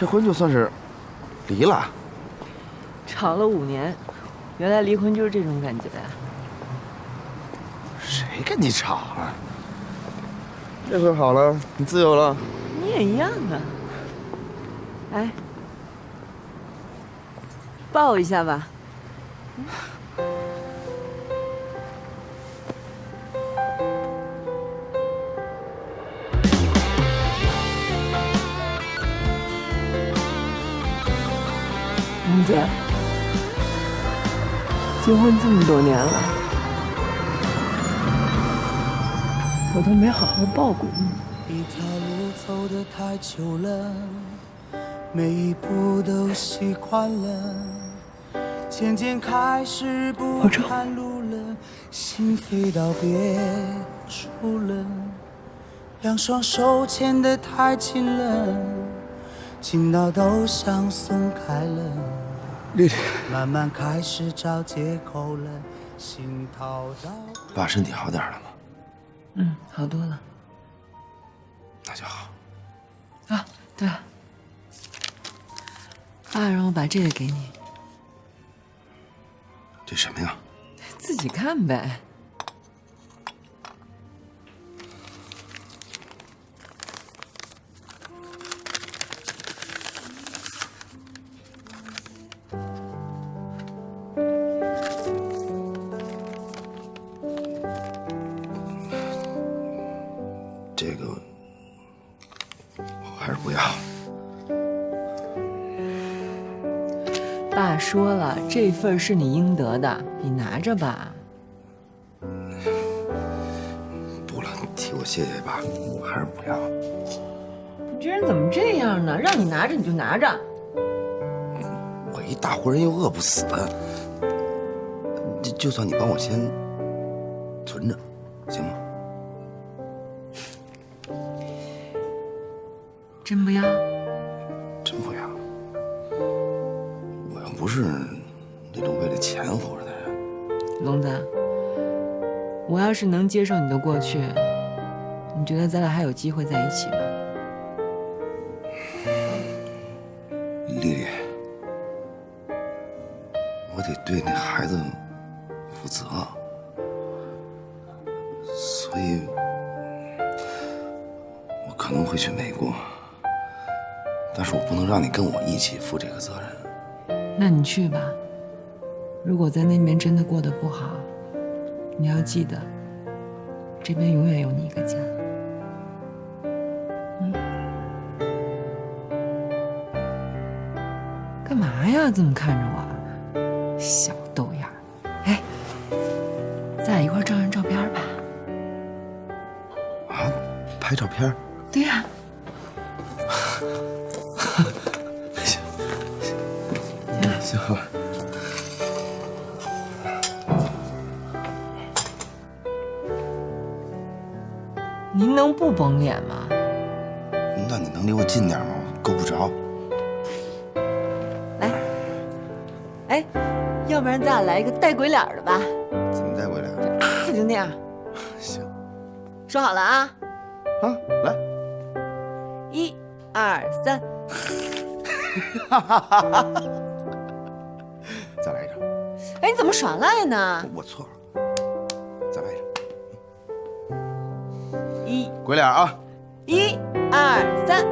这婚就算是离了。吵了5年，原来离婚就是这种感觉呀。谁跟你吵啊？这回好了，你自由了。你也一样啊。哎，抱我一下吧。萌姐，结婚这么多年了，我都没好好抱过你。一条路走得太久了，每一步都习惯了，渐渐开始不看路了，心飞到别处了，两双手牵得太紧了，紧到都想松开了。丽丽，慢慢开始找借口了，心逃到。爸身体好点了吗？嗯，好多了。那就好。啊，对了，爸让我把这个给你，这什么呀？自己看呗。这个我还是不要。爸说了，这份是你应得的，你拿着吧。不了，你替我谢谢爸，我还是不要。你这人怎么这样呢？让你拿着你就拿着。我一大活人又饿不死，就算你帮我先存着，行吗？真不要？真不要。我又不是那种为了钱活着的人。聋子，我要是能接受你的过去，你觉得咱俩还有机会在一起吗？丽丽，我得对那孩子负责，所以我可能会去美国，但是我不能让你跟我一起负这个责任。那你去吧。如果在那边真的过得不好，你要记得，这边永远有你一个家。干嘛呀？这么看着我，小豆芽儿。哎，咱俩一块儿照张照片吧。啊，拍照片？对呀。行了。您能不绷脸吗？那你能离我近点吗？我够不着。来，哎，要不然咱俩来一个带鬼脸的吧？怎么带鬼脸？啊，就那样。行。说好了啊。啊，来。1、2、3。再来一张。哎，你怎么耍赖呢？我错了，再来一张。1，鬼脸啊！ 1、2、3。